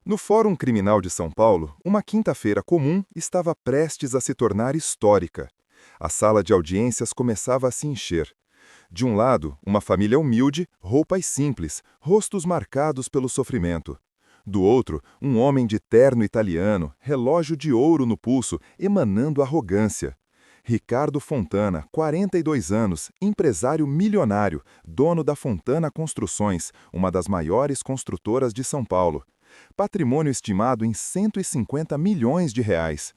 No Fórum Criminal de São Paulo, uma quinta-feira comum estava prestes a se tornar histórica. A sala de audiências começava a se encher. De um lado, uma família humilde, roupas simples, rostos marcados pelo sofrimento. Do outro, um homem de terno italiano, relógio de ouro no pulso, emanando arrogância. Ricardo Fontana, 42 anos, empresário milionário, dono da Fontana Construções, uma das maiores construtoras de São Paulo. Patrimônio estimado em 150 milhões de reais.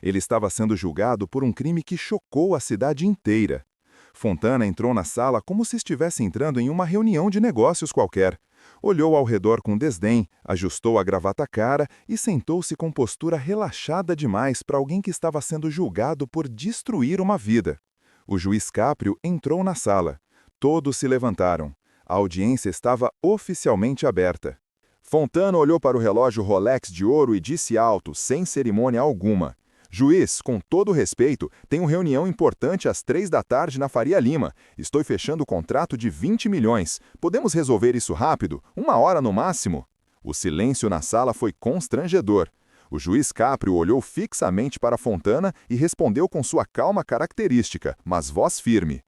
Ele estava sendo julgado por um crime que chocou a cidade inteira. Fontana entrou na sala como se estivesse entrando em uma reunião de negócios qualquer. Olhou ao redor com desdém, ajustou a gravata cara e sentou-se com postura relaxada demais para alguém que estava sendo julgado por destruir uma vida. O juiz Caprio entrou na sala. Todos se levantaram. A audiência estava oficialmente aberta. Fontana olhou para o relógio Rolex de ouro e disse alto, sem cerimônia alguma: "Juiz, com todo respeito, tenho reunião importante às 3 da tarde na Faria Lima. Estou fechando o contrato de 20 milhões. Podemos resolver isso rápido? 1 hora no máximo?" O silêncio na sala foi constrangedor. O juiz Caprio olhou fixamente para Fontana e respondeu com sua calma característica, mas voz firme: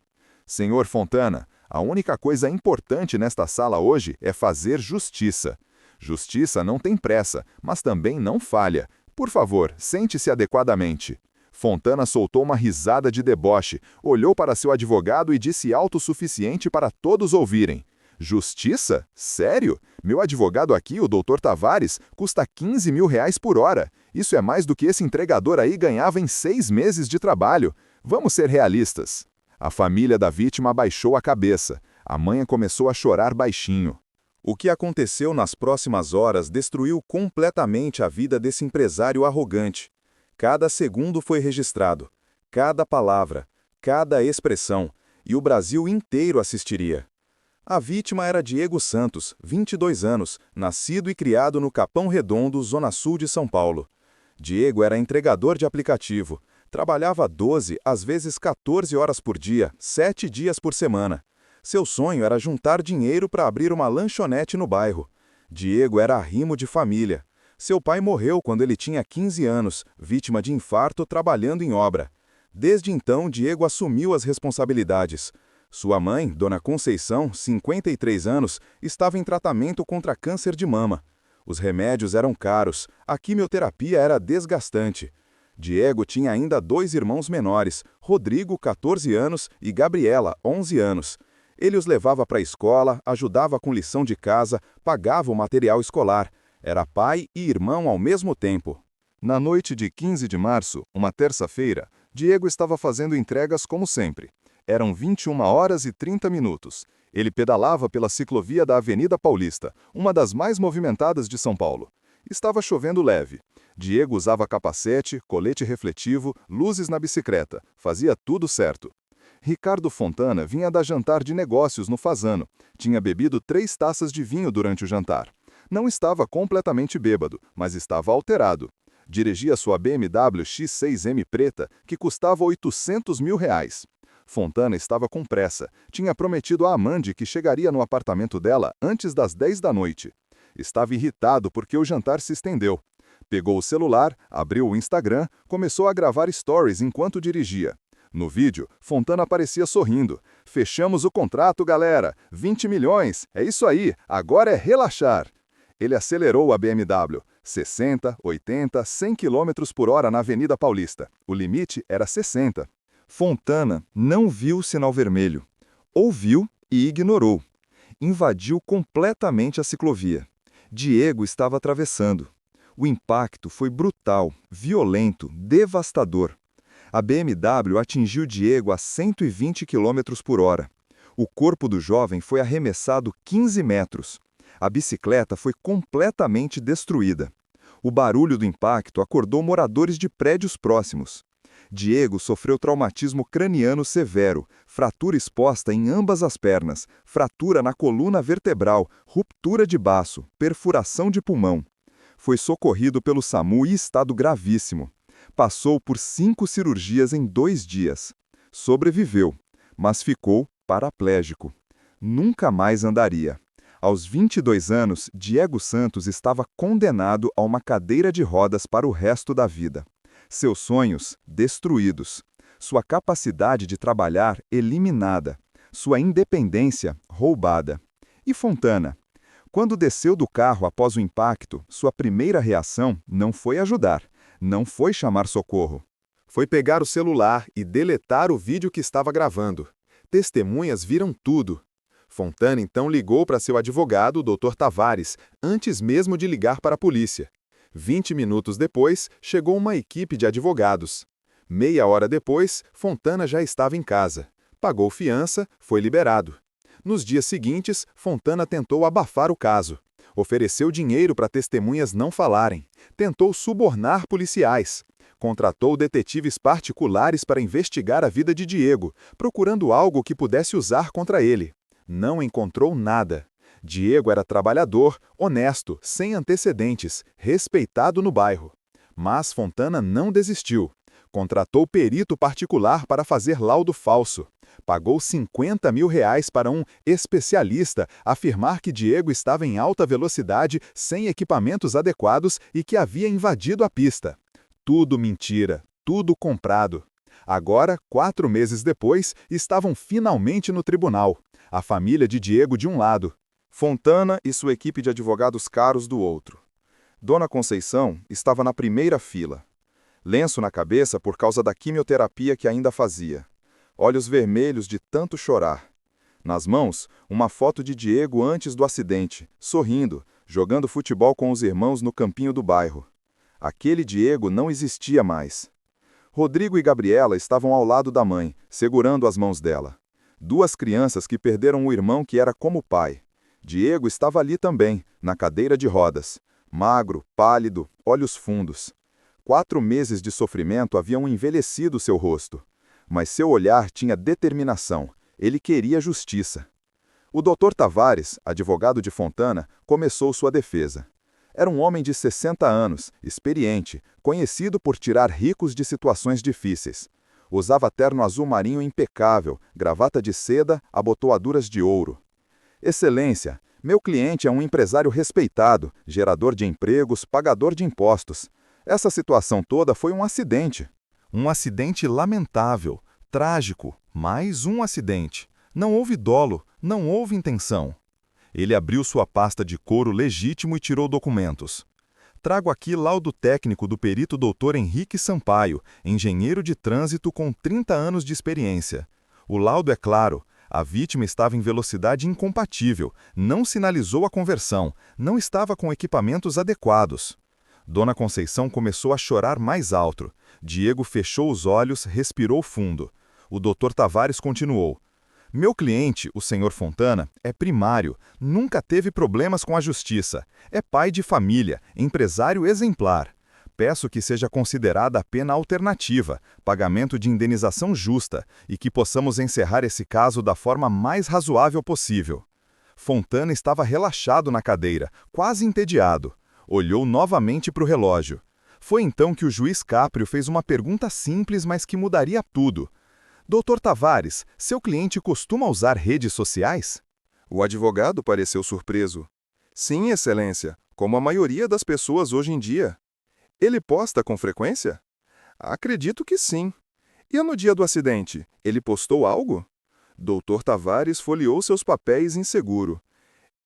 "Senhor Fontana, a única coisa importante nesta sala hoje é fazer justiça. Justiça não tem pressa, mas também não falha. Por favor, sente-se adequadamente." Fontana soltou uma risada de deboche, olhou para seu advogado e disse alto o suficiente para todos ouvirem: "Justiça? Sério? Meu advogado aqui, o Dr. Tavares, custa 15 mil reais por hora. Isso é mais do que esse entregador aí ganhava em 6 meses de trabalho. Vamos ser realistas." A família da vítima abaixou a cabeça. A mãe começou a chorar baixinho. O que aconteceu nas próximas horas destruiu completamente a vida desse empresário arrogante. Cada segundo foi registrado, cada palavra, cada expressão, e o Brasil inteiro assistiria. A vítima era Diego Santos, 22 anos, nascido e criado no Capão Redondo, zona sul de São Paulo. Diego era entregador de aplicativo, trabalhava 12, às vezes 14 horas por dia, 7 dias por semana. Seu sonho era juntar dinheiro para abrir uma lanchonete no bairro. Diego era arrimo de família. Seu pai morreu quando ele tinha 15 anos, vítima de infarto trabalhando em obra. Desde então, Diego assumiu as responsabilidades. Sua mãe, Dona Conceição, 53 anos, estava em tratamento contra câncer de mama. Os remédios eram caros, a quimioterapia era desgastante. Diego tinha ainda 2 irmãos menores, Rodrigo, 14 anos, e Gabriela, 11 anos. Ele os levava para a escola, ajudava com lição de casa, pagava o material escolar. Era pai e irmão ao mesmo tempo. Na noite de 15 de março, uma terça-feira, Diego estava fazendo entregas como sempre. Eram 21 horas e 30 minutos. Ele pedalava pela ciclovia da Avenida Paulista, uma das mais movimentadas de São Paulo. Estava chovendo leve. Diego usava capacete, colete refletivo, luzes na bicicleta. Fazia tudo certo. Ricardo Fontana vinha dar jantar de negócios no Fazano. Tinha bebido 3 taças de vinho durante o jantar. Não estava completamente bêbado, mas estava alterado. Dirigia sua BMW X6M preta, que custava 800 mil reais. Fontana estava com pressa. Tinha prometido a Amande que chegaria no apartamento dela antes das 10 da noite. Estava irritado porque o jantar se estendeu. Pegou o celular, abriu o Instagram, começou a gravar stories enquanto dirigia. No vídeo, Fontana aparecia sorrindo. "Fechamos o contrato, galera! 20 milhões! É isso aí! Agora é relaxar!" Ele acelerou a BMW. 60, 80, 100 km por hora na Avenida Paulista. O limite era 60. Fontana não viu o sinal vermelho. Ouviu e ignorou. Invadiu completamente a ciclovia. Diego estava atravessando. O impacto foi brutal, violento, devastador. A BMW atingiu Diego a 120 km por hora. O corpo do jovem foi arremessado 15 metros. A bicicleta foi completamente destruída. O barulho do impacto acordou moradores de prédios próximos. Diego sofreu traumatismo craniano severo, fratura exposta em ambas as pernas, fratura na coluna vertebral, ruptura de baço, perfuração de pulmão. Foi socorrido pelo SAMU em estado gravíssimo. Passou por 5 cirurgias em 2 dias. Sobreviveu, mas ficou paraplégico. Nunca mais andaria. Aos 22 anos, Diego Santos estava condenado a uma cadeira de rodas para o resto da vida. Seus sonhos, destruídos. Sua capacidade de trabalhar, eliminada. Sua independência, roubada. E Fontana? Quando desceu do carro após o impacto, sua primeira reação não foi ajudar, não foi chamar socorro. Foi pegar o celular e deletar o vídeo que estava gravando. Testemunhas viram tudo. Fontana então ligou para seu advogado, o Dr. Tavares, antes mesmo de ligar para a polícia. 20 minutos depois, chegou uma equipe de advogados. Meia hora depois, Fontana já estava em casa. Pagou fiança, foi liberado. Nos dias seguintes, Fontana tentou abafar o caso. Ofereceu dinheiro para testemunhas não falarem. Tentou subornar policiais. Contratou detetives particulares para investigar a vida de Diego, procurando algo que pudesse usar contra ele. Não encontrou nada. Diego era trabalhador, honesto, sem antecedentes, respeitado no bairro. Mas Fontana não desistiu. Contratou perito particular para fazer laudo falso. Pagou R$ 50 mil para um especialista afirmar que Diego estava em alta velocidade, sem equipamentos adequados e que havia invadido a pista. Tudo mentira, tudo comprado. Agora, 4 meses depois, estavam finalmente no tribunal. A família de Diego de um lado, Fontana e sua equipe de advogados caros do outro. Dona Conceição estava na primeira fila. Lenço na cabeça por causa da quimioterapia que ainda fazia. Olhos vermelhos de tanto chorar. Nas mãos, uma foto de Diego antes do acidente, sorrindo, jogando futebol com os irmãos no campinho do bairro. Aquele Diego não existia mais. Rodrigo e Gabriela estavam ao lado da mãe, segurando as mãos dela. 2 crianças que perderam o irmão que era como pai. Diego estava ali também, na cadeira de rodas. Magro, pálido, olhos fundos. 4 meses de sofrimento haviam envelhecido seu rosto. Mas seu olhar tinha determinação. Ele queria justiça. O Dr. Tavares, advogado de Fontana, começou sua defesa. Era um homem de 60 anos, experiente, conhecido por tirar ricos de situações difíceis. Usava terno azul marinho impecável, gravata de seda, abotoaduras de ouro. Excelência, meu cliente é um empresário respeitado, gerador de empregos, pagador de impostos. Essa situação toda foi um acidente. Um acidente lamentável, trágico, mais um acidente. Não houve dolo, não houve intenção. Ele abriu sua pasta de couro legítimo e tirou documentos. Trago aqui laudo técnico do perito Dr. Henrique Sampaio, engenheiro de trânsito com 30 anos de experiência. O laudo é claro, a vítima estava em velocidade incompatível, não sinalizou a conversão, não estava com equipamentos adequados. Dona Conceição começou a chorar mais alto. Diego fechou os olhos, respirou fundo. O Dr. Tavares continuou. Meu cliente, o Sr. Fontana, é primário, nunca teve problemas com a justiça. É pai de família, empresário exemplar. Peço que seja considerada a pena alternativa, pagamento de indenização justa, e que possamos encerrar esse caso da forma mais razoável possível. Fontana estava relaxado na cadeira, quase entediado. Olhou novamente para o relógio. Foi então que o juiz Caprio fez uma pergunta simples, mas que mudaria tudo. Dr. Tavares, seu cliente costuma usar redes sociais? O advogado pareceu surpreso. Sim, excelência, como a maioria das pessoas hoje em dia. Ele posta com frequência? Acredito que sim. E no dia do acidente, ele postou algo? Dr. Tavares folheou seus papéis inseguro.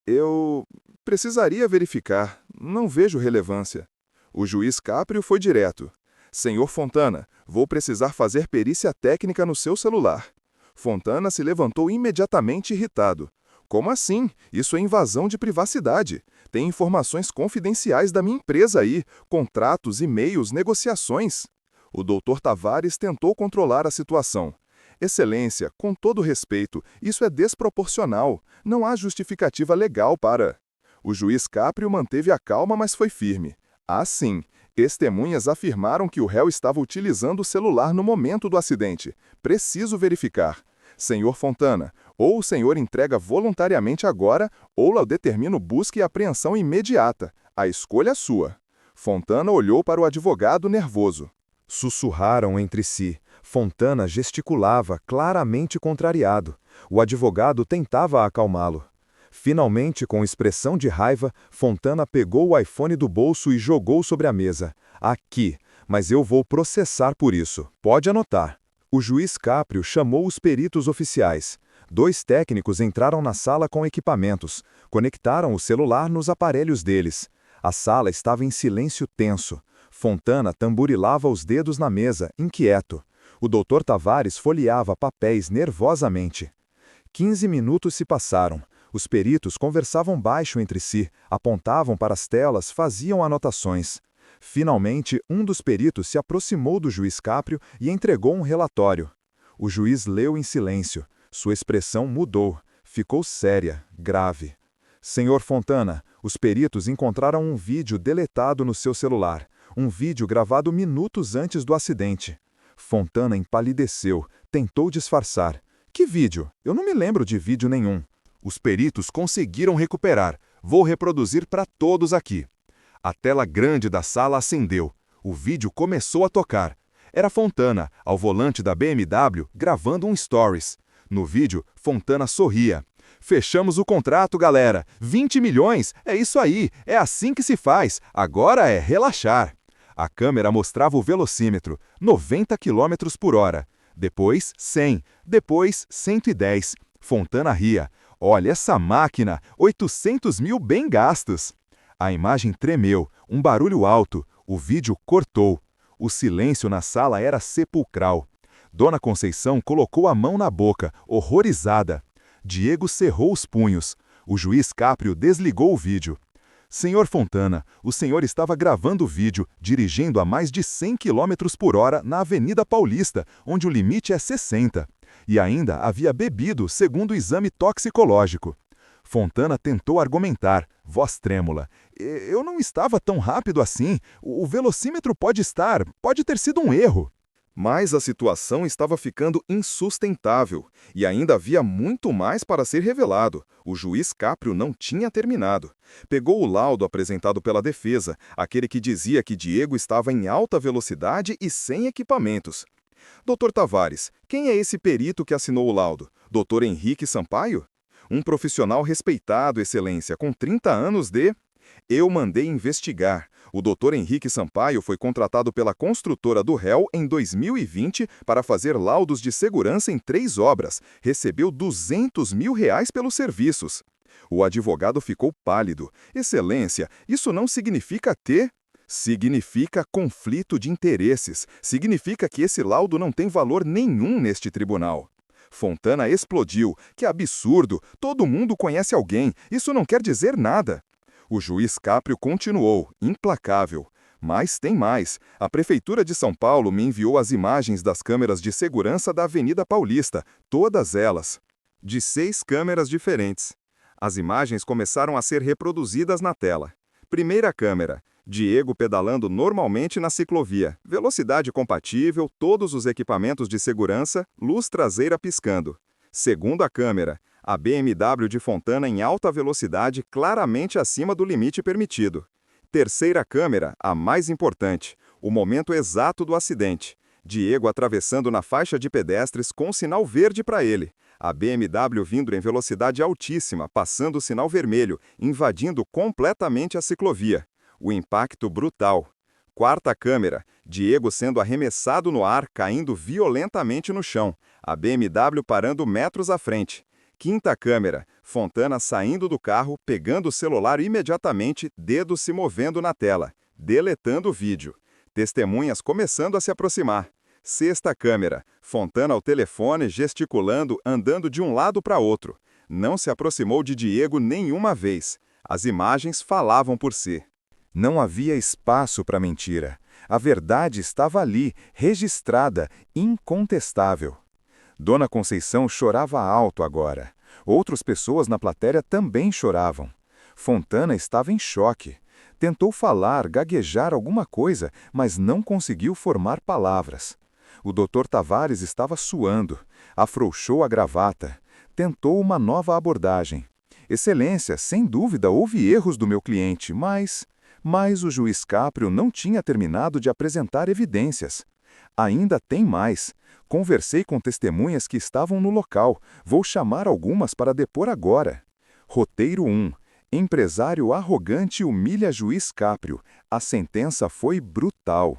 Eu precisaria verificar, não vejo relevância. O juiz Caprio foi direto. Senhor Fontana, vou precisar fazer perícia técnica no seu celular. Fontana se levantou imediatamente irritado. Como assim? Isso é invasão de privacidade. Tem informações confidenciais da minha empresa aí, contratos, e-mails, negociações. O Dr. Tavares tentou controlar a situação. Excelência, com todo respeito, isso é desproporcional. Não há justificativa legal para... O juiz Caprio manteve a calma, mas foi firme. Ah, sim. Testemunhas afirmaram que o réu estava utilizando o celular no momento do acidente. Preciso verificar. Senhor Fontana, ou o senhor entrega voluntariamente agora, ou eu determino busca e apreensão imediata. A escolha é sua. Fontana olhou para o advogado nervoso. Sussurraram entre si. Fontana gesticulava, claramente contrariado. O advogado tentava acalmá-lo. Finalmente, com expressão de raiva, Fontana pegou o iPhone do bolso e jogou sobre a mesa. Aqui, mas eu vou processar por isso. Pode anotar. O juiz Caprio chamou os peritos oficiais. 2 técnicos entraram na sala com equipamentos, conectaram o celular nos aparelhos deles. A sala estava em silêncio tenso. Fontana tamborilava os dedos na mesa, inquieto. O Dr. Tavares folheava papéis nervosamente. 15 minutos se passaram. Os peritos conversavam baixo entre si, apontavam para as telas, faziam anotações. Finalmente, um dos peritos se aproximou do juiz Caprio e entregou um relatório. O juiz leu em silêncio. Sua expressão mudou. Ficou séria, grave. Senhor Fontana, os peritos encontraram um vídeo deletado no seu celular. Um vídeo gravado minutos antes do acidente. Fontana empalideceu, tentou disfarçar. Que vídeo? Eu não me lembro de vídeo nenhum. Os peritos conseguiram recuperar. Vou reproduzir para todos aqui. A tela grande da sala acendeu. O vídeo começou a tocar. Era Fontana, ao volante da BMW, gravando um stories. No vídeo, Fontana sorria. Fechamos o contrato, galera. 20 milhões, é isso aí. É assim que se faz. Agora é relaxar. A câmera mostrava o velocímetro, 90 km por hora. Depois, 100. Depois, 110. Fontana ria. Olha essa máquina, 800 mil bem gastos. A imagem tremeu, um barulho alto, o vídeo cortou. O silêncio na sala era sepulcral. Dona Conceição colocou a mão na boca, horrorizada. Diego cerrou os punhos. O juiz Caprio desligou o vídeo. Senhor Fontana, o senhor estava gravando o vídeo, dirigindo a mais de 100 km por hora na Avenida Paulista, onde o limite é 60. E ainda havia bebido, segundo o exame toxicológico. Fontana tentou argumentar, voz trêmula. Eu não estava tão rápido assim. O velocímetro pode ter sido um erro. Mas a situação estava ficando insustentável, e ainda havia muito mais para ser revelado. O juiz Caprio não tinha terminado. Pegou o laudo apresentado pela defesa, aquele que dizia que Diego estava em alta velocidade e sem equipamentos. Dr. Tavares, quem é esse perito que assinou o laudo? Dr. Henrique Sampaio? Um profissional respeitado, excelência, com 30 anos de... Eu mandei investigar. O Dr. Henrique Sampaio foi contratado pela construtora do réu em 2020 para fazer laudos de segurança em 3 obras. Recebeu R$200 mil pelos serviços. O advogado ficou pálido. Excelência, isso não significa ter... Significa conflito de interesses. Significa que esse laudo não tem valor nenhum neste tribunal. Fontana explodiu. Que absurdo! Todo mundo conhece alguém. Isso não quer dizer nada. O juiz Caprio continuou, implacável. Mas tem mais. A Prefeitura de São Paulo me enviou as imagens das câmeras de segurança da Avenida Paulista, todas elas. De 6 câmeras diferentes. As imagens começaram a ser reproduzidas na tela. Primeira câmera. Diego pedalando normalmente na ciclovia. Velocidade compatível, todos os equipamentos de segurança, luz traseira piscando. Segunda câmera. A BMW de Fontana em alta velocidade, claramente acima do limite permitido. Terceira câmera, a mais importante. O momento exato do acidente. Diego atravessando na faixa de pedestres com sinal verde para ele. A BMW vindo em velocidade altíssima, passando o sinal vermelho, invadindo completamente a ciclovia. O impacto brutal. Quarta câmera, Diego sendo arremessado no ar, caindo violentamente no chão. A BMW parando metros à frente. Quinta câmera, Fontana saindo do carro, pegando o celular imediatamente, dedos se movendo na tela, deletando o vídeo. Testemunhas começando a se aproximar. Sexta câmera, Fontana ao telefone, gesticulando, andando de um lado para outro. Não se aproximou de Diego nenhuma vez. As imagens falavam por si. Não havia espaço para mentira. A verdade estava ali, registrada, incontestável. Dona Conceição chorava alto agora. Outras pessoas na plateia também choravam. Fontana estava em choque. Tentou falar, gaguejar alguma coisa, mas não conseguiu formar palavras. O Dr. Tavares estava suando. Afrouxou a gravata. Tentou uma nova abordagem. Excelência, sem dúvida houve erros do meu cliente, mas o juiz Caprio não tinha terminado de apresentar evidências. Ainda tem mais. Conversei com testemunhas que estavam no local. Vou chamar algumas para depor agora. Roteiro 1. Empresário arrogante humilha juiz Caprio. A sentença foi brutal.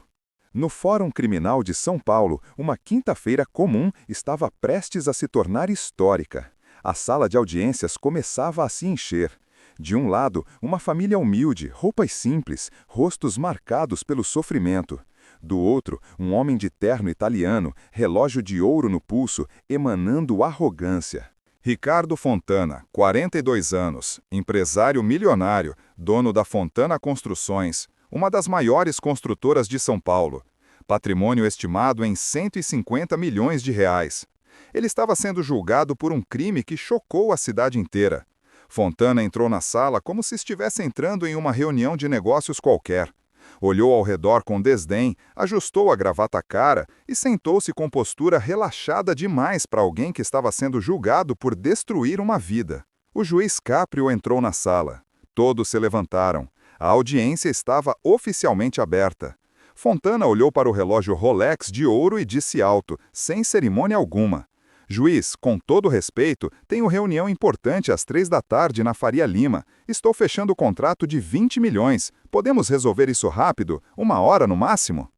No Fórum Criminal de São Paulo, uma quinta-feira comum estava prestes a se tornar histórica. A sala de audiências começava a se encher. De um lado, uma família humilde, roupas simples, rostos marcados pelo sofrimento. Do outro, um homem de terno italiano, relógio de ouro no pulso, emanando arrogância. Ricardo Fontana, 42 anos, empresário milionário, dono da Fontana Construções, uma das maiores construtoras de São Paulo. Patrimônio estimado em 150 milhões de reais. Ele estava sendo julgado por um crime que chocou a cidade inteira. Fontana entrou na sala como se estivesse entrando em uma reunião de negócios qualquer. Olhou ao redor com desdém, ajustou a gravata à cara e sentou-se com postura relaxada demais para alguém que estava sendo julgado por destruir uma vida. O juiz Caprio entrou na sala. Todos se levantaram. A audiência estava oficialmente aberta. Fontana olhou para o relógio Rolex de ouro e disse alto, sem cerimônia alguma: "Juiz, com todo respeito, tenho reunião importante às 15h na Faria Lima. Estou fechando o contrato de 20 milhões. Podemos resolver isso rápido? 1 hora no máximo?"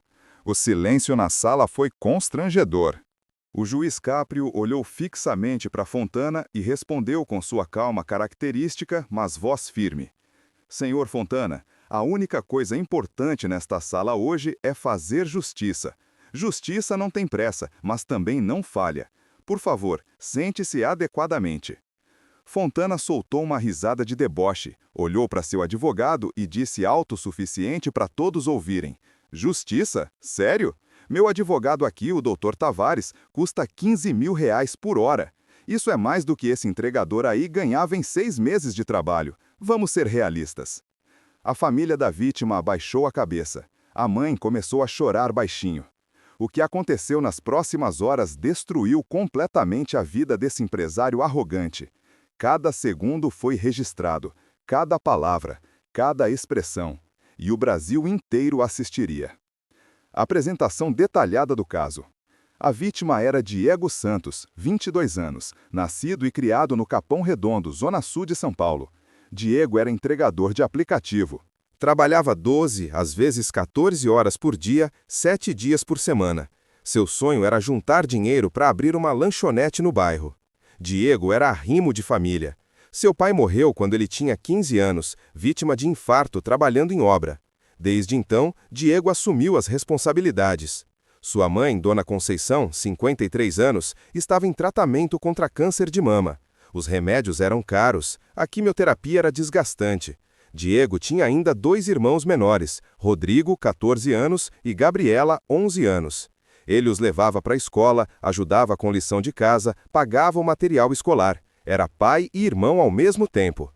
O silêncio na sala foi constrangedor. O juiz Caprio olhou fixamente para Fontana e respondeu com sua calma característica, mas voz firme: "Senhor Fontana, a única coisa importante nesta sala hoje é fazer justiça. Justiça não tem pressa, mas também não falha. Por favor, sente-se adequadamente." Fontana soltou uma risada de deboche, olhou para seu advogado e disse alto o suficiente para todos ouvirem: "Justiça? Sério? Meu advogado aqui, o Dr. Tavares, custa 15 mil reais por hora. Isso é mais do que esse entregador aí ganhava em 6 meses de trabalho. Vamos ser realistas." A família da vítima abaixou a cabeça. A mãe começou a chorar baixinho. O que aconteceu nas próximas horas destruiu completamente a vida desse empresário arrogante. Cada segundo foi registrado, cada palavra, cada expressão. E o Brasil inteiro assistiria. Apresentação detalhada do caso. A vítima era Diego Santos, 22 anos, nascido e criado no Capão Redondo, zona sul de São Paulo. Diego era entregador de aplicativo. Trabalhava 12, às vezes 14 horas por dia, 7 dias por semana. Seu sonho era juntar dinheiro para abrir uma lanchonete no bairro. Diego era arrimo de família. Seu pai morreu quando ele tinha 15 anos, vítima de infarto trabalhando em obra. Desde então, Diego assumiu as responsabilidades. Sua mãe, Dona Conceição, 53 anos, estava em tratamento contra câncer de mama. Os remédios eram caros, a quimioterapia era desgastante. Diego tinha ainda 2 irmãos menores, Rodrigo, 14 anos, e Gabriela, 11 anos. Ele os levava para a escola, ajudava com lição de casa, pagava o material escolar. Era pai e irmão ao mesmo tempo.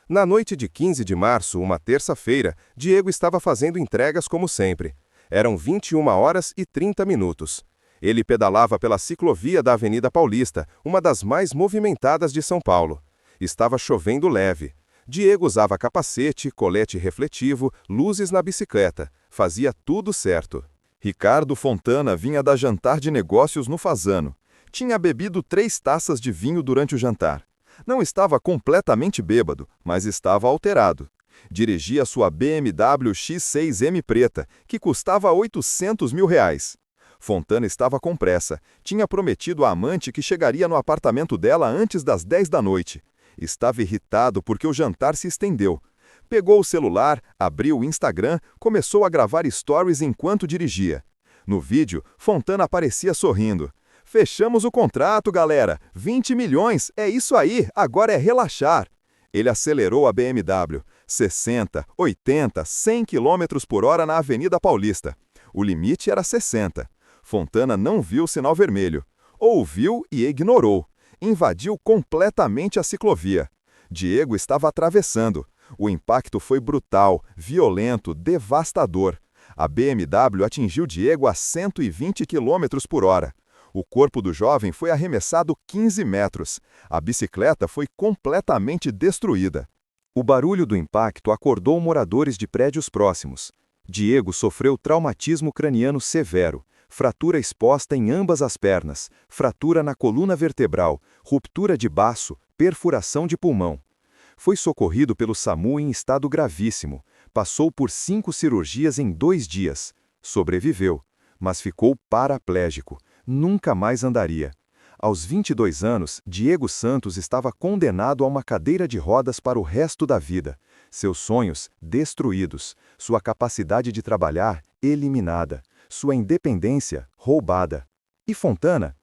Na noite de 15 de março, uma terça-feira, Diego estava fazendo entregas como sempre. Eram 21h30. Ele pedalava pela ciclovia da Avenida Paulista, uma das mais movimentadas de São Paulo. Estava chovendo leve. Diego usava capacete, colete refletivo, luzes na bicicleta. Fazia tudo certo. Ricardo Fontana vinha dar jantar de negócios no Fasano. Tinha bebido 3 taças de vinho durante o jantar. Não estava completamente bêbado, mas estava alterado. Dirigia sua BMW X6M preta, que custava 800 mil reais. Fontana estava com pressa. Tinha prometido à amante que chegaria no apartamento dela antes das 10 da noite. Estava irritado porque o jantar se estendeu. Pegou o celular, abriu o Instagram, começou a gravar stories enquanto dirigia. No vídeo, Fontana aparecia sorrindo. "Fechamos o contrato, galera! 20 milhões! É isso aí! Agora é relaxar!" Ele acelerou a BMW. 60, 80, 100 km por hora na Avenida Paulista. O limite era 60. Fontana não viu o sinal vermelho. Ouviu e ignorou. Invadiu completamente a ciclovia. Diego estava atravessando. O impacto foi brutal, violento, devastador. A BMW atingiu Diego a 120 km por hora. O corpo do jovem foi arremessado 15 metros. A bicicleta foi completamente destruída. O barulho do impacto acordou moradores de prédios próximos. Diego sofreu traumatismo craniano severo, fratura exposta em ambas as pernas, fratura na coluna vertebral, ruptura de baço, perfuração de pulmão. Foi socorrido pelo SAMU em estado gravíssimo. Passou por 5 cirurgias em 2 dias. Sobreviveu, mas ficou paraplégico. Nunca mais andaria. Aos 22 anos, Diego Santos estava condenado a uma cadeira de rodas para o resto da vida. Seus sonhos destruídos, sua capacidade de trabalhar eliminada, sua independência roubada. E Fontana?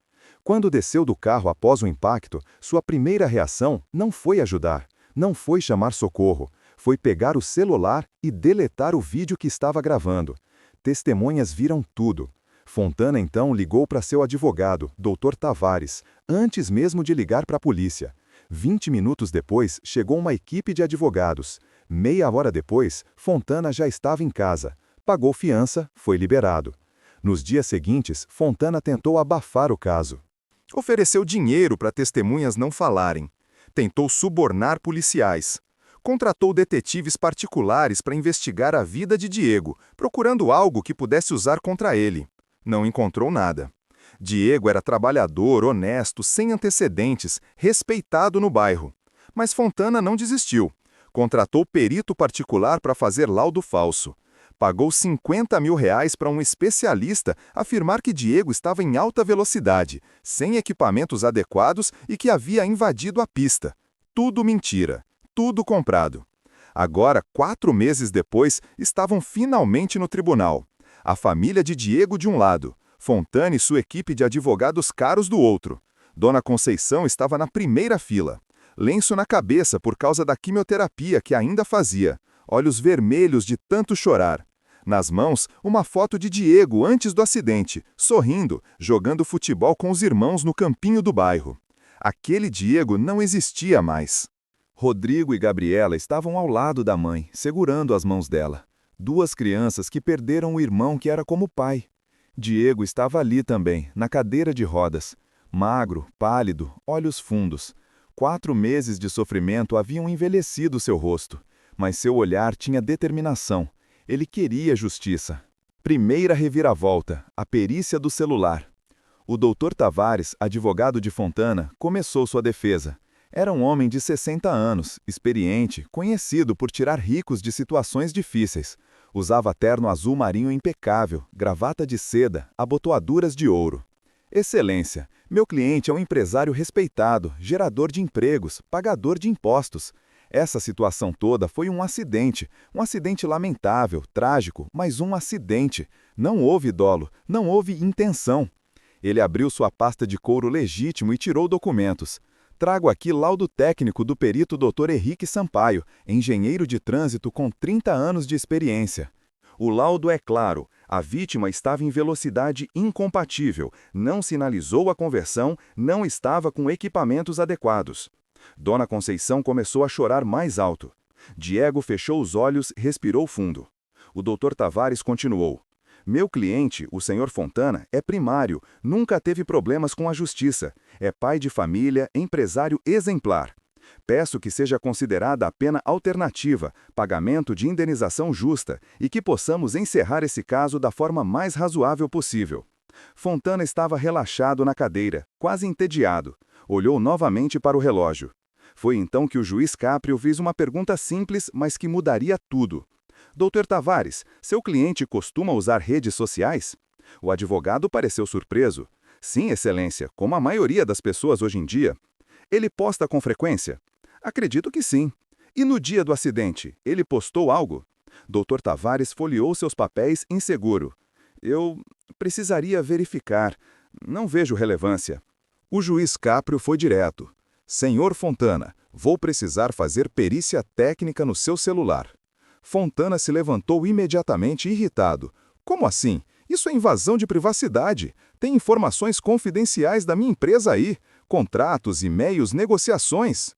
Quando desceu do carro após o impacto, sua primeira reação não foi ajudar, não foi chamar socorro, foi pegar o celular e deletar o vídeo que estava gravando. Testemunhas viram tudo. Fontana então ligou para seu advogado, Dr. Tavares, antes mesmo de ligar para a polícia. 20 minutos depois, chegou uma equipe de advogados. Meia hora depois, Fontana já estava em casa. Pagou fiança, foi liberado. Nos dias seguintes, Fontana tentou abafar o caso. Ofereceu dinheiro para testemunhas não falarem. Tentou subornar policiais. Contratou detetives particulares para investigar a vida de Diego, procurando algo que pudesse usar contra ele. Não encontrou nada. Diego era trabalhador, honesto, sem antecedentes, respeitado no bairro. Mas Fontana não desistiu. Contratou perito particular para fazer laudo falso. Pagou R$50 mil para um especialista afirmar que Diego estava em alta velocidade, sem equipamentos adequados e que havia invadido a pista. Tudo mentira. Tudo comprado. Agora, 4 meses depois, estavam finalmente no tribunal. A família de Diego de um lado, Fontana e sua equipe de advogados caros do outro. Dona Conceição estava na primeira fila. Lenço na cabeça por causa da quimioterapia que ainda fazia. Olhos vermelhos de tanto chorar. Nas mãos, uma foto de Diego antes do acidente, sorrindo, jogando futebol com os irmãos no campinho do bairro. Aquele Diego não existia mais. Rodrigo e Gabriela estavam ao lado da mãe, segurando as mãos dela. 2 crianças que perderam o irmão que era como pai. Diego estava ali também, na cadeira de rodas. Magro, pálido, olhos fundos. 4 meses de sofrimento haviam envelhecido seu rosto, mas seu olhar tinha determinação. Ele queria justiça. Primeira reviravolta, a perícia do celular. O Dr. Tavares, advogado de Fontana, começou sua defesa. Era um homem de 60 anos, experiente, conhecido por tirar ricos de situações difíceis. Usava terno azul marinho impecável, gravata de seda, abotoaduras de ouro. Excelência, meu cliente é um empresário respeitado, gerador de empregos, pagador de impostos. Essa situação toda foi um acidente lamentável, trágico, mas um acidente. Não houve dolo, não houve intenção. Ele abriu sua pasta de couro legítimo e tirou documentos. Trago aqui laudo técnico do perito Dr. Henrique Sampaio, engenheiro de trânsito com 30 anos de experiência. O laudo é claro, a vítima estava em velocidade incompatível, não sinalizou a conversão, não estava com equipamentos adequados. Dona Conceição começou a chorar mais alto. Diego fechou os olhos, respirou fundo. O Dr. Tavares continuou. Meu cliente, o Sr. Fontana, é primário, nunca teve problemas com a justiça. É pai de família, empresário exemplar. Peço que seja considerada a pena alternativa, pagamento de indenização justa, e que possamos encerrar esse caso da forma mais razoável possível. Fontana estava relaxado na cadeira, quase entediado. Olhou novamente para o relógio. Foi então que o juiz Caprio fez uma pergunta simples, mas que mudaria tudo. Dr. Tavares, seu cliente costuma usar redes sociais? O advogado pareceu surpreso. Sim, excelência, como a maioria das pessoas hoje em dia. Ele posta com frequência? Acredito que sim. E no dia do acidente, ele postou algo? Dr. Tavares folheou seus papéis inseguro. Eu precisaria verificar. Não vejo relevância. O juiz Caprio foi direto. Senhor Fontana, vou precisar fazer perícia técnica no seu celular. Fontana se levantou imediatamente irritado. Como assim? Isso é invasão de privacidade. Tem informações confidenciais da minha empresa aí. Contratos, e-mails, negociações.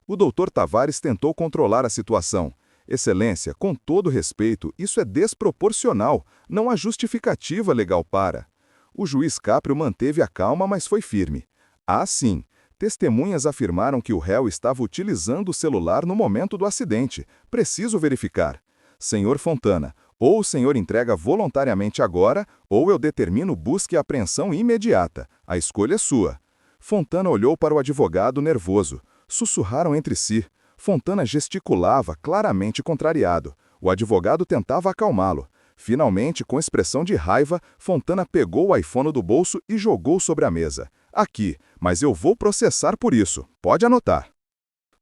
O Dr. Tavares tentou controlar a situação. Excelência, com todo respeito, isso é desproporcional. Não há justificativa legal para. O juiz Caprio manteve a calma, mas foi firme. Ah, sim. Testemunhas afirmaram que o réu estava utilizando o celular no momento do acidente. Preciso verificar. Senhor Fontana, ou o senhor entrega voluntariamente agora, ou eu determino busca e apreensão imediata. A escolha é sua. Fontana olhou para o advogado nervoso. Sussurraram entre si. Fontana gesticulava, claramente contrariado. O advogado tentava acalmá-lo. Finalmente, com expressão de raiva, Fontana pegou o iPhone do bolso e jogou sobre a mesa. Aqui, mas eu vou processar por isso. Pode anotar.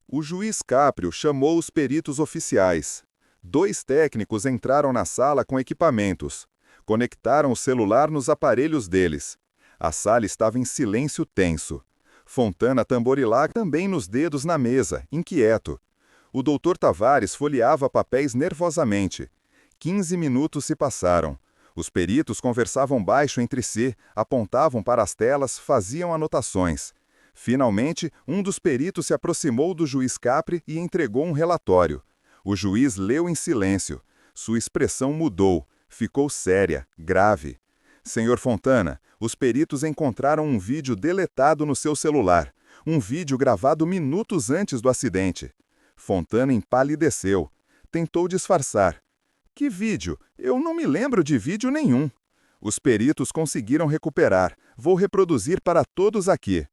O juiz Caprio chamou os peritos oficiais. 2 técnicos entraram na sala com equipamentos. Conectaram o celular nos aparelhos deles. A sala estava em silêncio tenso. Fontana tamborilava também nos dedos na mesa, inquieto. O doutor Tavares folheava papéis nervosamente. 15 minutos se passaram. Os peritos conversavam baixo entre si, apontavam para as telas, faziam anotações. Finalmente, um dos peritos se aproximou do juiz Capri e entregou um relatório. O juiz leu em silêncio. Sua expressão mudou. Ficou séria, grave. Senhor Fontana, os peritos encontraram um vídeo deletado no seu celular. Um vídeo gravado minutos antes do acidente. Fontana empalideceu. Tentou disfarçar. Que vídeo? Eu não me lembro de vídeo nenhum. Os peritos conseguiram recuperar. Vou reproduzir para todos aqui.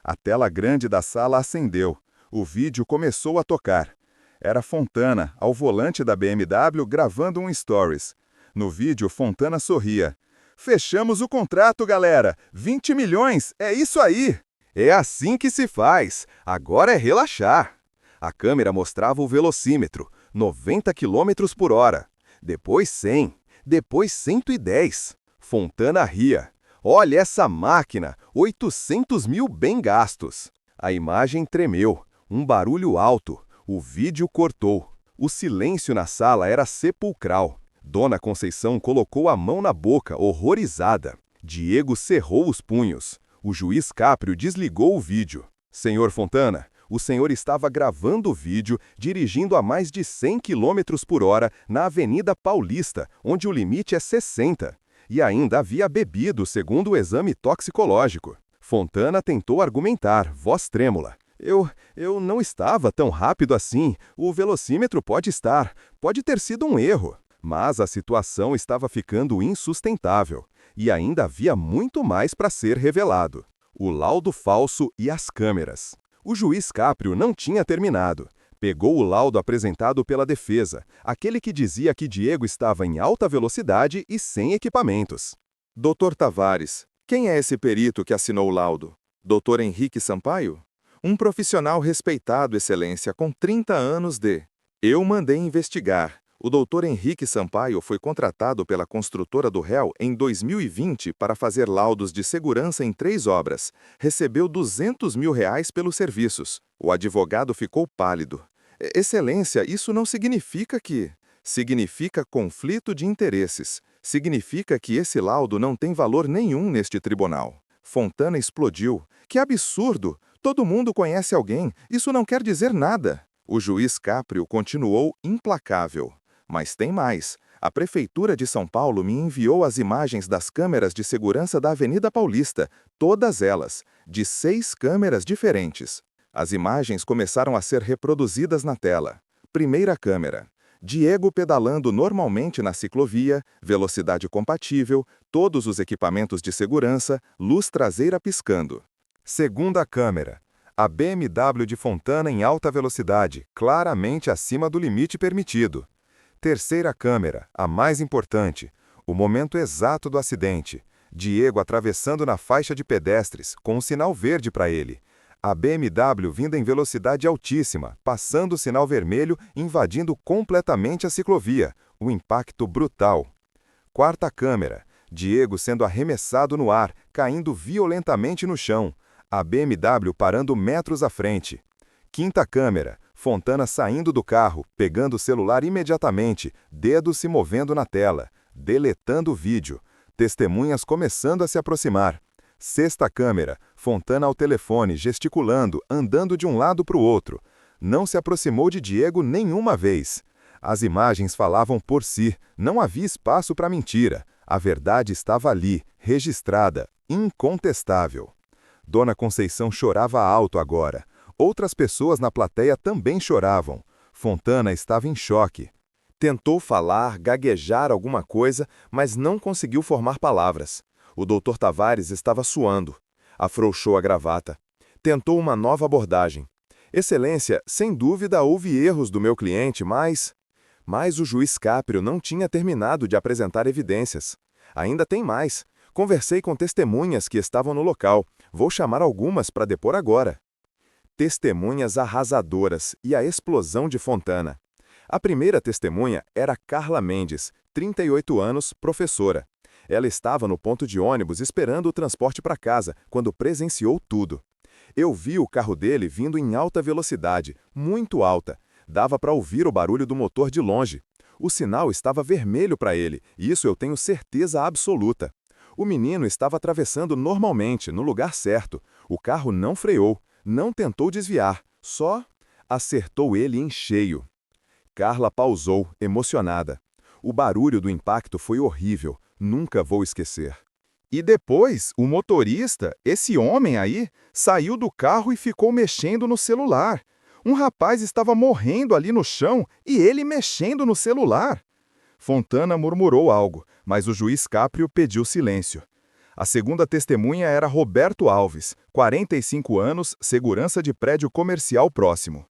A tela grande da sala acendeu. O vídeo começou a tocar. Era Fontana, ao volante da BMW, gravando um stories. No vídeo, Fontana sorria. Fechamos o contrato, galera! 20 milhões! É isso aí! É assim que se faz! Agora é relaxar! A câmera mostrava o velocímetro, 90 km por hora. Depois 100, depois 110. Fontana ria. Olha essa máquina! 800 mil bem gastos! A imagem tremeu. Um barulho alto. O vídeo cortou. O silêncio na sala era sepulcral. Dona Conceição colocou a mão na boca, horrorizada. Diego cerrou os punhos. O juiz Caprio desligou o vídeo. Senhor Fontana, o senhor estava gravando o vídeo, dirigindo a mais de 100 km por hora na Avenida Paulista, onde o limite é 60. E ainda havia bebido, segundo o exame toxicológico. Fontana tentou argumentar, voz trêmula. Eu não estava tão rápido assim. O velocímetro pode ter sido um erro. Mas a situação estava ficando insustentável, e ainda havia muito mais para ser revelado. O laudo falso e as câmeras. O juiz Caprio não tinha terminado. Pegou o laudo apresentado pela defesa, aquele que dizia que Diego estava em alta velocidade e sem equipamentos. Dr. Tavares, quem é esse perito que assinou o laudo? Dr. Henrique Sampaio? Um profissional respeitado, excelência, com 30 anos de... Eu mandei investigar. O Dr. Henrique Sampaio foi contratado pela construtora do réu em 2020 para fazer laudos de segurança em 3 obras. Recebeu R$200 mil pelos serviços. O advogado ficou pálido. Excelência, isso não significa que... Significa conflito de interesses. Significa que esse laudo não tem valor nenhum neste tribunal. Fontana explodiu. Que absurdo! Todo mundo conhece alguém. Isso não quer dizer nada. O juiz Caprio continuou implacável. Mas tem mais. A Prefeitura de São Paulo me enviou as imagens das câmeras de segurança da Avenida Paulista, todas elas, de 6 câmeras diferentes. As imagens começaram a ser reproduzidas na tela. Primeira câmera. Diego pedalando normalmente na ciclovia, velocidade compatível, todos os equipamentos de segurança, luz traseira piscando. Segunda câmera. A BMW de Fontana em alta velocidade, claramente acima do limite permitido. Terceira câmera, a mais importante, o momento exato do acidente. Diego atravessando na faixa de pedestres, com um sinal verde para ele. A BMW vindo em velocidade altíssima, passando o sinal vermelho, invadindo completamente a ciclovia. Um impacto brutal. Quarta câmera, Diego sendo arremessado no ar, caindo violentamente no chão. A BMW parando metros à frente. Quinta câmera, Fontana saindo do carro, pegando o celular imediatamente, dedos se movendo na tela, deletando o vídeo. Testemunhas começando a se aproximar. Sexta câmera, Fontana ao telefone, gesticulando, andando de um lado para o outro. Não se aproximou de Diego nenhuma vez. As imagens falavam por si, não havia espaço para mentira. A verdade estava ali, registrada, incontestável. Dona Conceição chorava alto agora. Outras pessoas na plateia também choravam. Fontana estava em choque. Tentou falar, gaguejar alguma coisa, mas não conseguiu formar palavras. O Dr. Tavares estava suando. Afrouxou a gravata. Tentou uma nova abordagem. Excelência, sem dúvida houve erros do meu cliente, mas o juiz Caprio não tinha terminado de apresentar evidências. Ainda tem mais. Conversei com testemunhas que estavam no local. Vou chamar algumas para depor agora. Testemunhas arrasadoras e a explosão de Fontana. A primeira testemunha era Carla Mendes, 38 anos, professora. Ela estava no ponto de ônibus esperando o transporte para casa, quando presenciou tudo. Eu vi o carro dele vindo em alta velocidade, muito alta. Dava para ouvir o barulho do motor de longe. O sinal estava vermelho para ele, e isso eu tenho certeza absoluta. O menino estava atravessando normalmente, no lugar certo. O carro não freou, não tentou desviar, só acertou ele em cheio. Carla pausou, emocionada. O barulho do impacto foi horrível, nunca vou esquecer. E depois, o motorista, esse homem aí, saiu do carro e ficou mexendo no celular. Um rapaz estava morrendo ali no chão e ele mexendo no celular. Fontana murmurou algo, mas o juiz Caprio pediu silêncio. A segunda testemunha era Roberto Alves, 45 anos, segurança de prédio comercial próximo.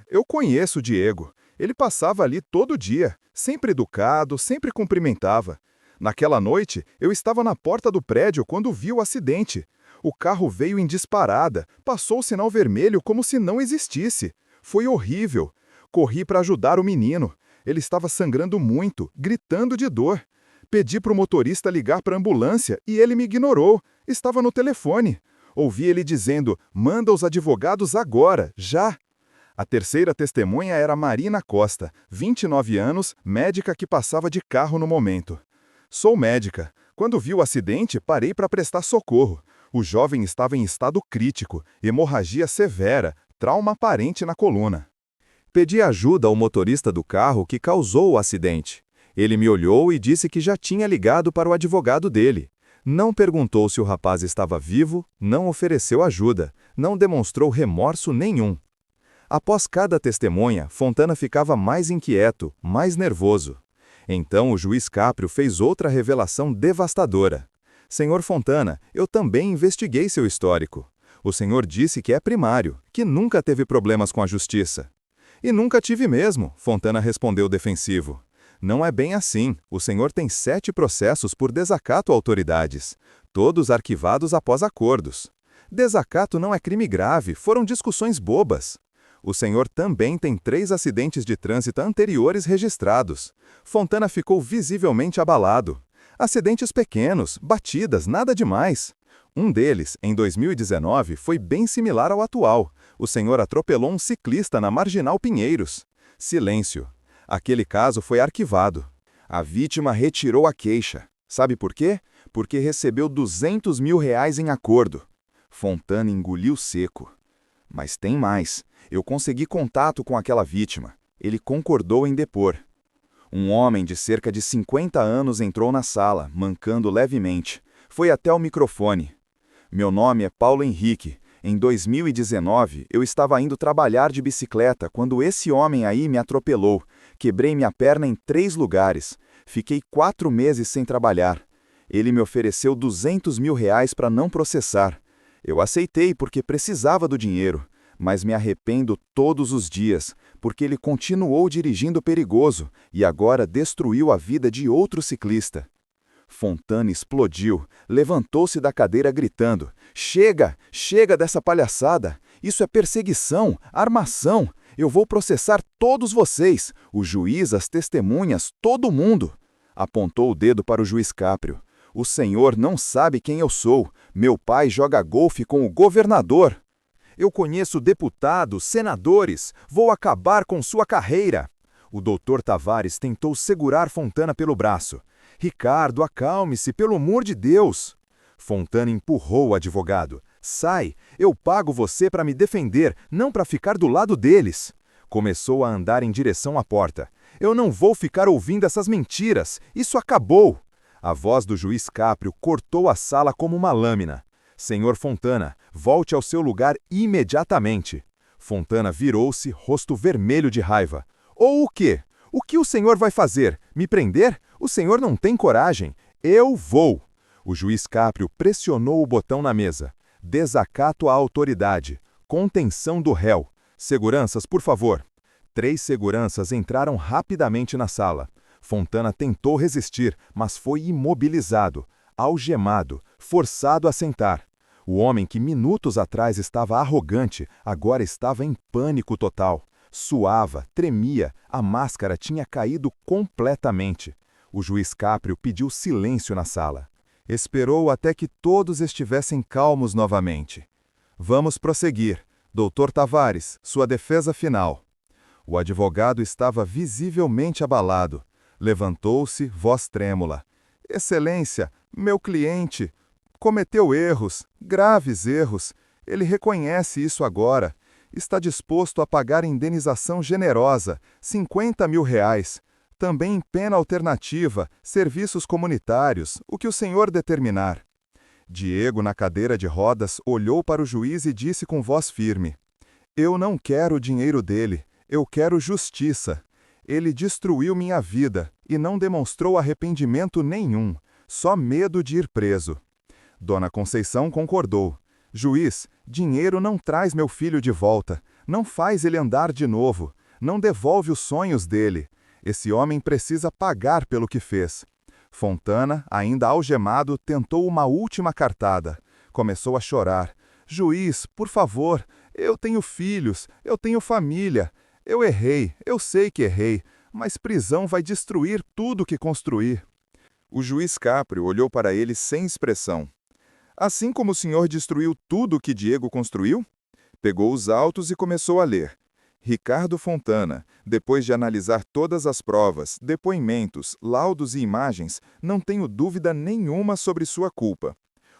Eu conheço o Diego. Ele passava ali todo dia, sempre educado, sempre cumprimentava. Naquela noite, eu estava na porta do prédio quando vi o acidente. O carro veio em disparada, passou o sinal vermelho como se não existisse. Foi horrível. Corri para ajudar o menino. Ele estava sangrando muito, gritando de dor. Pedi para o motorista ligar para a ambulância e ele me ignorou. Estava no telefone. Ouvi ele dizendo: "Manda os advogados agora, já." A terceira testemunha era Marina Costa, 29 anos, médica que passava de carro no momento. Sou médica. Quando vi o acidente, parei para prestar socorro. O jovem estava em estado crítico, hemorragia severa, trauma aparente na coluna. Pedi ajuda ao motorista do carro que causou o acidente. Ele me olhou e disse que já tinha ligado para o advogado dele. Não perguntou se o rapaz estava vivo, não ofereceu ajuda, não demonstrou remorso nenhum. Após cada testemunha, Fontana ficava mais inquieto, mais nervoso. Então o juiz Caprio fez outra revelação devastadora. Senhor Fontana, eu também investiguei seu histórico. O senhor disse que é primário, que nunca teve problemas com a justiça. E nunca tive mesmo, Fontana respondeu defensivo. Não é bem assim, o senhor tem 7 processos por desacato a autoridades, todos arquivados após acordos. Desacato não é crime grave, foram discussões bobas. O senhor também tem 3 acidentes de trânsito anteriores registrados. Fontana ficou visivelmente abalado. Acidentes pequenos, batidas, nada demais. Um deles, em 2019, foi bem similar ao atual. O senhor atropelou um ciclista na Marginal Pinheiros. Silêncio. Aquele caso foi arquivado. A vítima retirou a queixa. Sabe por quê? Porque recebeu R$200 mil em acordo. Fontana engoliu seco. Mas tem mais. Eu consegui contato com aquela vítima. Ele concordou em depor. Um homem de cerca de 50 anos entrou na sala, mancando levemente. Foi até o microfone. Meu nome é Paulo Henrique. Em 2019, eu estava indo trabalhar de bicicleta quando esse homem aí me atropelou. Quebrei minha perna em 3 lugares. Fiquei 4 meses sem trabalhar. Ele me ofereceu R$200 mil para não processar. Eu aceitei porque precisava do dinheiro. Mas me arrependo todos os dias, porque ele continuou dirigindo perigoso e agora destruiu a vida de outro ciclista. Fontana explodiu, levantou-se da cadeira gritando: "Chega! Chega dessa palhaçada! Isso é perseguição, armação! Eu vou processar todos vocês, o juiz, as testemunhas, todo mundo!" Apontou o dedo para o juiz Caprio. "O senhor não sabe quem eu sou. Meu pai joga golfe com o governador. Eu conheço deputados, senadores. Vou acabar com sua carreira." O doutor Tavares tentou segurar Fontana pelo braço. "Ricardo, acalme-se, pelo amor de Deus." Fontana empurrou o advogado. "Sai, eu pago você para me defender, não para ficar do lado deles." Começou a andar em direção à porta. "Eu não vou ficar ouvindo essas mentiras. Isso acabou." A voz do juiz Caprio cortou a sala como uma lâmina. "Senhor Fontana, volte ao seu lugar imediatamente." Fontana virou-se, rosto vermelho de raiva. "Ou o quê? O que o senhor vai fazer? Me prender? O senhor não tem coragem. Eu vou." O juiz Caprio pressionou o botão na mesa. Desacato à autoridade. Contenção do réu. Seguranças, por favor. 3 seguranças entraram rapidamente na sala. Fontana tentou resistir, mas foi imobilizado, algemado, forçado a sentar. O homem que minutos atrás estava arrogante, agora estava em pânico total. Suava, tremia, a máscara tinha caído completamente. O juiz Caprio pediu silêncio na sala. Esperou até que todos estivessem calmos novamente. Vamos prosseguir. Doutor Tavares, sua defesa final. O advogado estava visivelmente abalado. Levantou-se, voz trêmula. Excelência, meu cliente cometeu erros, graves erros. Ele reconhece isso agora. Está disposto a pagar indenização generosa, R$ 50.000. Também em pena alternativa, serviços comunitários, o que o senhor determinar. Diego, na cadeira de rodas, olhou para o juiz e disse com voz firme: Eu não quero o dinheiro dele, eu quero justiça. Ele destruiu minha vida e não demonstrou arrependimento nenhum, só medo de ir preso. Dona Conceição concordou. Juiz, dinheiro não traz meu filho de volta, não faz ele andar de novo, não devolve os sonhos dele. Esse homem precisa pagar pelo que fez. Fontana, ainda algemado, tentou uma última cartada. Começou a chorar. Juiz, por favor, eu tenho filhos, eu tenho família. Eu errei, eu sei que errei, mas prisão vai destruir tudo que construí. O juiz Caprio olhou para ele sem expressão. Assim como o senhor destruiu tudo que Diego construiu? Pegou os autos e começou a ler. Ricardo Fontana, depois de analisar todas as provas, depoimentos, laudos e imagens, não tenho dúvida nenhuma sobre sua culpa.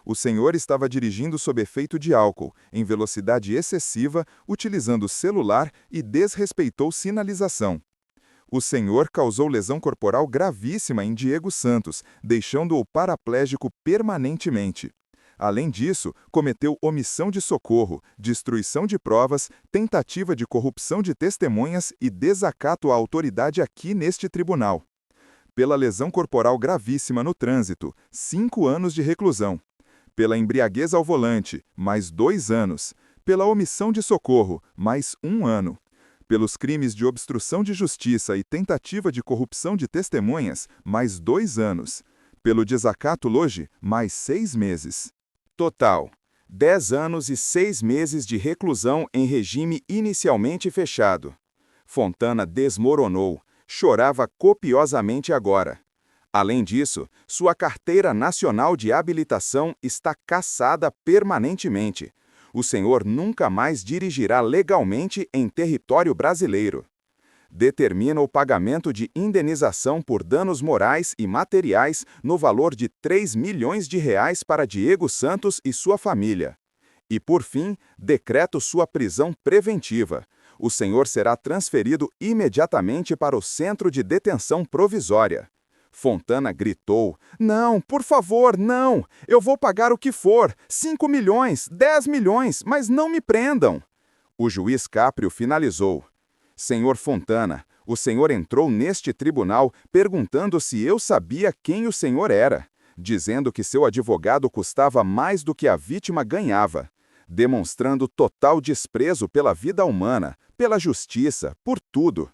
O senhor estava dirigindo sob efeito de álcool, em velocidade excessiva, utilizando celular e desrespeitou sinalização. O senhor causou lesão corporal gravíssima em Diego Santos, deixando-o paraplégico permanentemente. Além disso, cometeu omissão de socorro, destruição de provas, tentativa de corrupção de testemunhas e desacato à autoridade aqui neste tribunal. Pela lesão corporal gravíssima no trânsito, 5 anos de reclusão. Pela embriaguez ao volante, mais 2 anos. Pela omissão de socorro, mais 1 ano. Pelos crimes de obstrução de justiça e tentativa de corrupção de testemunhas, mais 2 anos. Pelo desacato loge, mais 6 meses. Total: 10 anos e 6 meses de reclusão em regime inicialmente fechado. Fontana desmoronou, chorava copiosamente agora. Além disso, sua carteira nacional de habilitação está cassada permanentemente. O senhor nunca mais dirigirá legalmente em território brasileiro. Determina o pagamento de indenização por danos morais e materiais no valor de R$ 3 milhões para Diego Santos e sua família. E, por fim, decreto sua prisão preventiva. O senhor será transferido imediatamente para o Centro de Detenção Provisória. Fontana gritou: Não, por favor, não! Eu vou pagar o que for, 5 milhões, 10 milhões, mas não me prendam! O juiz Caprio finalizou: Senhor Fontana, o senhor entrou neste tribunal perguntando se eu sabia quem o senhor era, dizendo que seu advogado custava mais do que a vítima ganhava, demonstrando total desprezo pela vida humana, pela justiça, por tudo.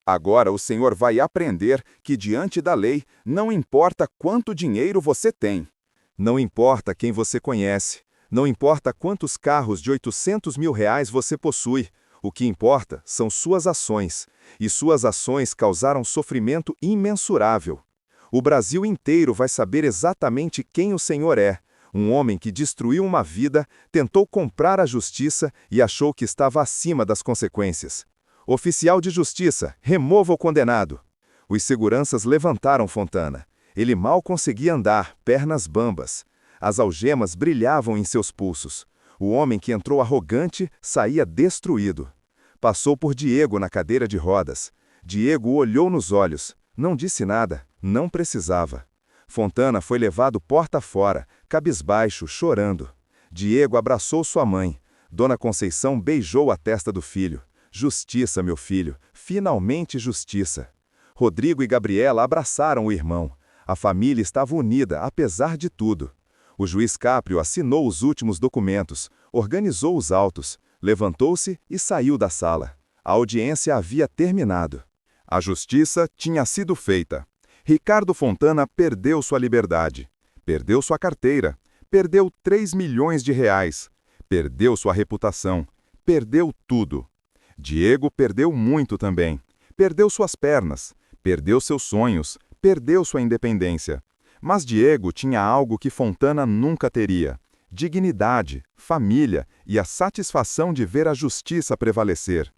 Agora o senhor vai aprender que, diante da lei, não importa quanto dinheiro você tem. Não importa quem você conhece. Não importa quantos carros de R$ 800 mil você possui. O que importa são suas ações. E suas ações causaram sofrimento imensurável. O Brasil inteiro vai saber exatamente quem o senhor é. Um homem que destruiu uma vida, tentou comprar a justiça e achou que estava acima das consequências. Oficial de justiça, remova o condenado. Os seguranças levantaram Fontana. Ele mal conseguia andar, pernas bambas. As algemas brilhavam em seus pulsos. O homem que entrou arrogante saía destruído. Passou por Diego na cadeira de rodas. Diego o olhou nos olhos. Não disse nada, não precisava. Fontana foi levado porta fora, cabisbaixo, chorando. Diego abraçou sua mãe. Dona Conceição beijou a testa do filho. Justiça, meu filho, finalmente justiça. Rodrigo e Gabriela abraçaram o irmão. A família estava unida, apesar de tudo. O juiz Caprio assinou os últimos documentos, organizou os autos. Levantou-se e saiu da sala. A audiência havia terminado. A justiça tinha sido feita. Ricardo Fontana perdeu sua liberdade. Perdeu sua carteira. Perdeu 3 milhões de reais. Perdeu sua reputação. Perdeu tudo. Diego perdeu muito também. Perdeu suas pernas. Perdeu seus sonhos. Perdeu sua independência. Mas Diego tinha algo que Fontana nunca teria: dignidade, família e a satisfação de ver a justiça prevalecer.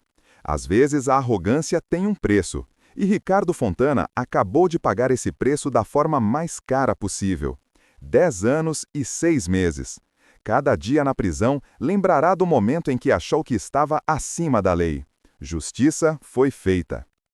Às vezes a arrogância tem um preço, e Ricardo Fontana acabou de pagar esse preço da forma mais cara possível. 10 anos e 6 meses. Cada dia na prisão lembrará do momento em que achou que estava acima da lei. Justiça foi feita.